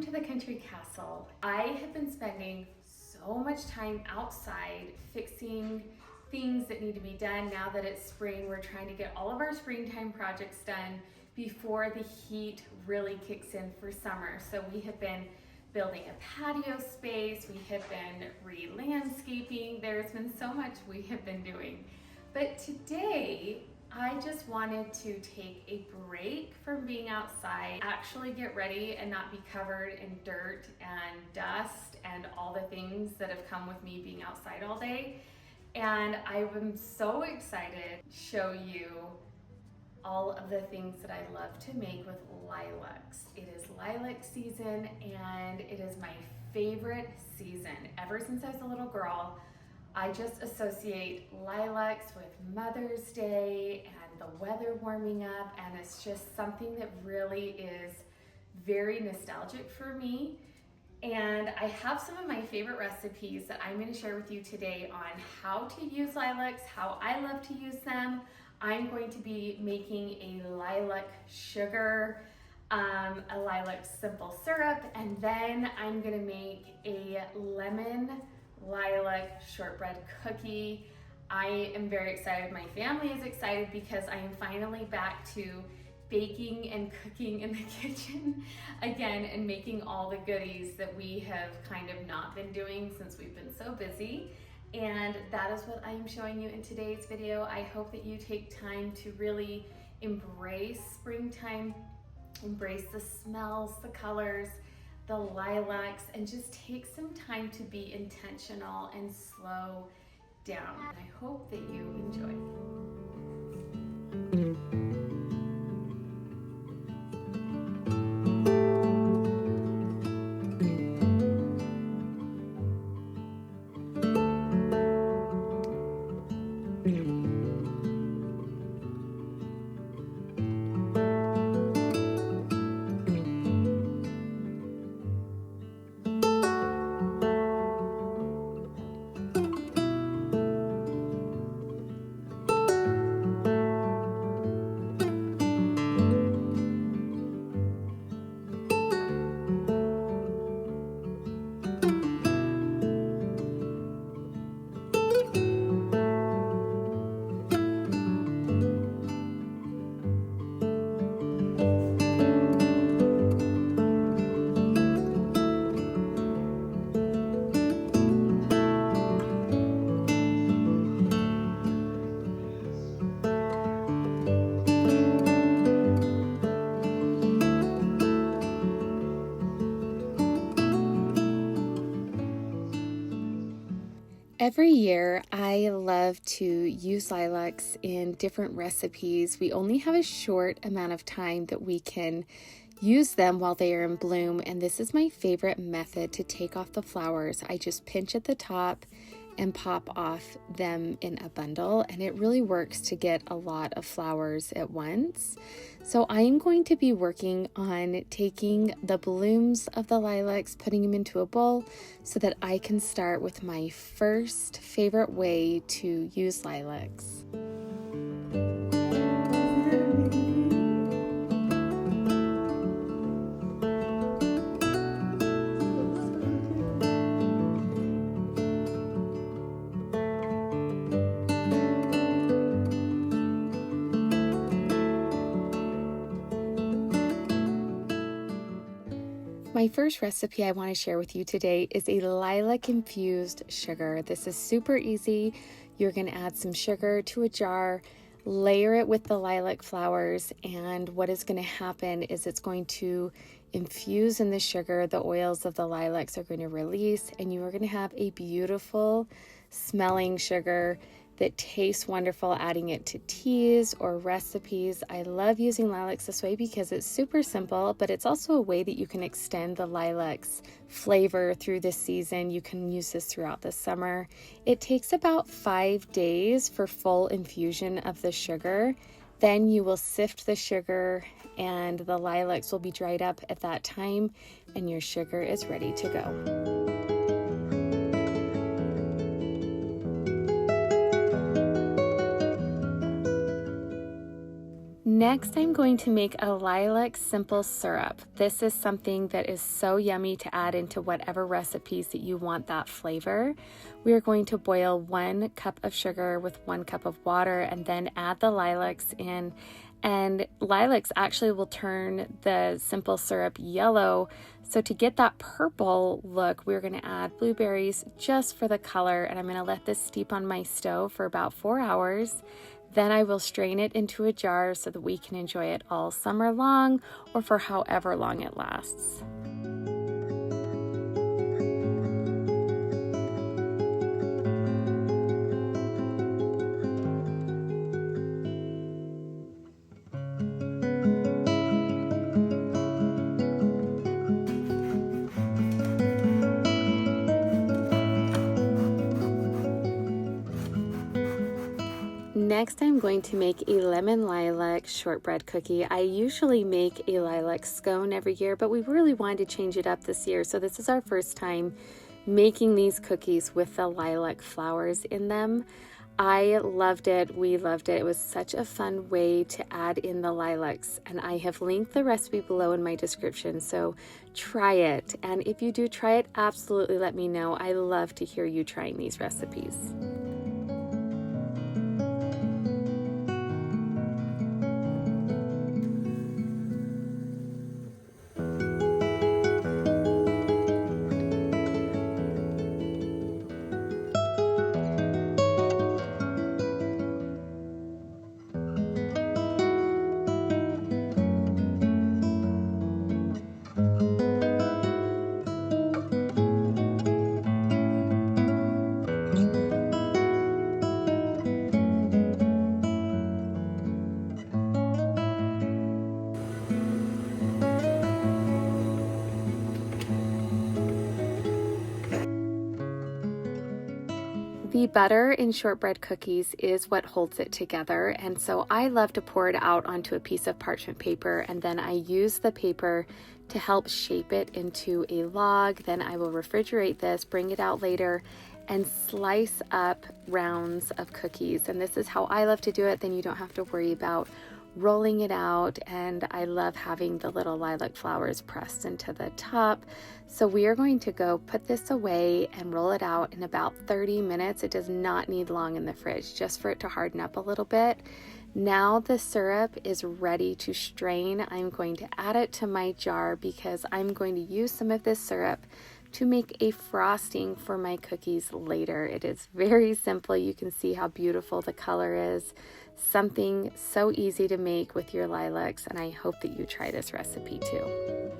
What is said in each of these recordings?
to the country castle. I have been spending so much time outside fixing things that need to be done. Now that it's spring, we're trying to get all of our springtime projects done before the heat really kicks in for summer. So we have been building a patio space, we have been re-landscaping, there's been so much we have been doing. But today, I just wanted to take a break from being outside, actually get ready and not be covered in dirt and dust and all the things that have come with me being outside all day. And I'm so excited to show you all of the things that I love to make with lilacs. It is lilac season and it is my favorite season. Ever since I was a little girl, I just associate lilacs with Mother's Day and the weather warming up, and it's just something that really is very nostalgic for me. And I have some of my favorite recipes that I'm going to share with you today on how to use lilacs, how I love to use them. I'm going to be making a lilac sugar, a lilac simple syrup, and then I'm going to make a lemon lilac shortbread cookie. I am very excited. My family is excited because I am finally back to baking and cooking in the kitchen again and making all the goodies that we have kind of not been doing since we've been so busy. And that is what I am showing you in today's video. I hope that you take time to really embrace springtime, embrace the smells, the colors, the lilacs, and just take some time to be intentional and slow down. And I hope that you enjoy. Every year, I love to use lilacs in different recipes. We only have a short amount of time that we can use them while they are in bloom, and this is my favorite method to take off the flowers. I just pinch at the top and pop off them in a bundle, and it really works to get a lot of flowers at once. So I am going to be working on taking the blooms of the lilacs, putting them into a bowl so that I can start with my first favorite way to use lilacs. My first recipe I want to share with you today is a lilac infused sugar. This is super easy. You're going to add some sugar to a jar, layer it with the lilac flowers, and what is going to happen is it's going to infuse in the sugar. The oils of the lilacs are going to release, and you are going to have a beautiful smelling sugar that tastes wonderful, adding it to teas or recipes. I love using lilacs this way because it's super simple, but it's also a way that you can extend the lilacs flavor through the season. You can use this throughout the summer. It takes about 5 days for full infusion of the sugar. Then you will sift the sugar and the lilacs will be dried up at that time, and your sugar is ready to go. Next, I'm going to make a lilac simple syrup. This is something that is so yummy to add into whatever recipes that you want that flavor. We are going to boil 1 cup of sugar with 1 cup of water and then add the lilacs in. And lilacs actually will turn the simple syrup yellow. So to get that purple look, we're going to add blueberries just for the color. And I'm going to let this steep on my stove for about 4 hours. Then I will strain it into a jar so that we can enjoy it all summer long or for however long it lasts. Next, I'm going to make a lemon lilac shortbread cookie. I usually make a lilac scone every year, but we really wanted to change it up this year. So this is our first time making these cookies with the lilac flowers in them. I loved it. We loved it. It was such a fun way to add in the lilacs, and I have linked the recipe below in my description, so try it. And if you do try it, absolutely let me know. I love to hear you trying these recipes. The butter in shortbread cookies is what holds it together, and so I love to pour it out onto a piece of parchment paper, and then I use the paper to help shape it into a log. Then I will refrigerate this, bring it out later, and slice up rounds of cookies. And this is how I love to do it. Then you don't have to worry about rolling it out, and I love having the little lilac flowers pressed into the top. So we are going to go put this away and roll it out in about 30 minutes. It does not need long in the fridge, just for it to harden up a little bit. Now the syrup is ready to strain. I'm going to add it to my jar because I'm going to use some of this syrup to make a frosting for my cookies later. It is very simple. You can see how beautiful the color is. Something so easy to make with your lilacs, and I hope that you try this recipe too.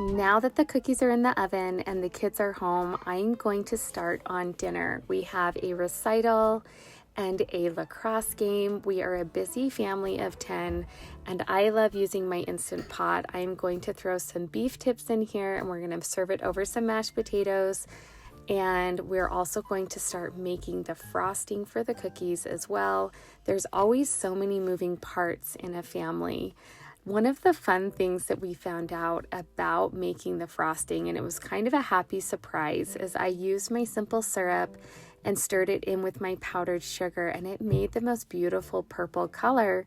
Now that the cookies are in the oven and the kids are home, I'm going to start on dinner. We have a recital and a lacrosse game. We are a busy family of 10, and I love using my Instant Pot. I'm going to throw some beef tips in here, and we're going to serve it over some mashed potatoes. And we're also going to start making the frosting for the cookies as well. There's always so many moving parts in a family. One of the fun things that we found out about making the frosting, and it was kind of a happy surprise, is I used my simple syrup and stirred it in with my powdered sugar, and it made the most beautiful purple color.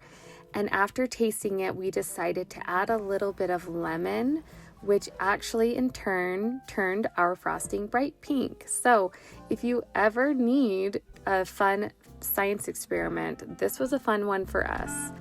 And after tasting it, we decided to add a little bit of lemon which actually in turn turned our frosting bright pink. So if you ever need a fun science experiment, this was a fun one for us.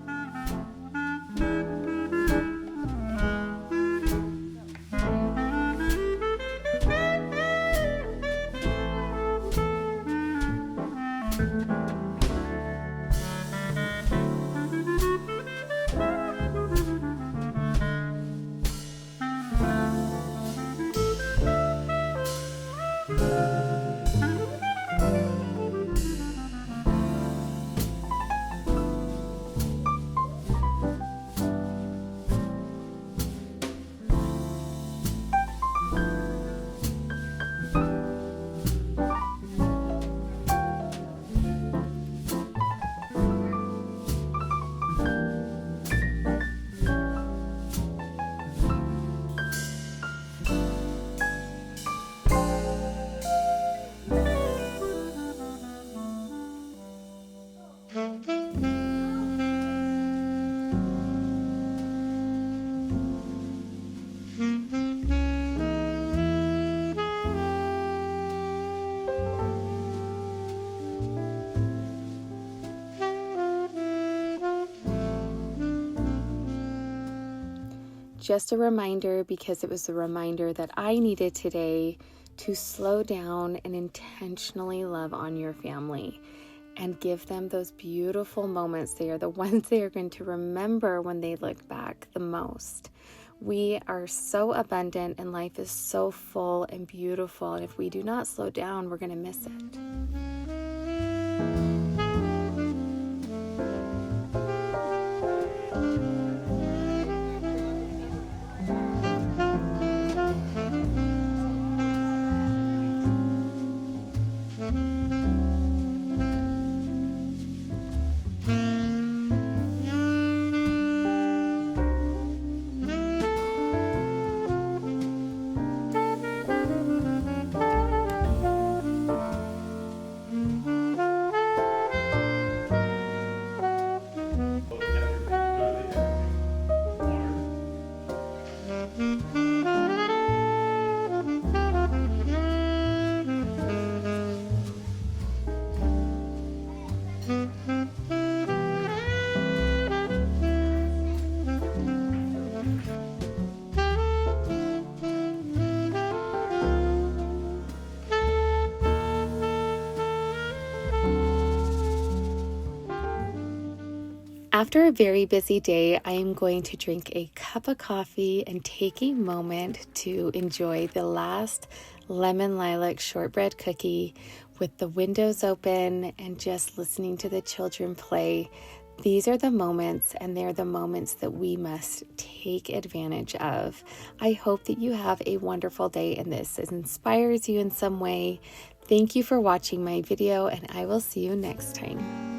Just a reminder, because it was a reminder that I needed today, to slow down and intentionally love on your family and give them those beautiful moments. They are the ones they are going to remember when they look back the most. We are so abundant and life is so full and beautiful, and if we do not slow down, we're going to miss it. After a very busy day, I am going to drink a cup of coffee and take a moment to enjoy the last lemon lilac shortbread cookie with the windows open and just listening to the children play. These are the moments, and they're the moments that we must take advantage of. I hope that you have a wonderful day and this inspires you in some way. Thank you for watching my video, and I will see you next time.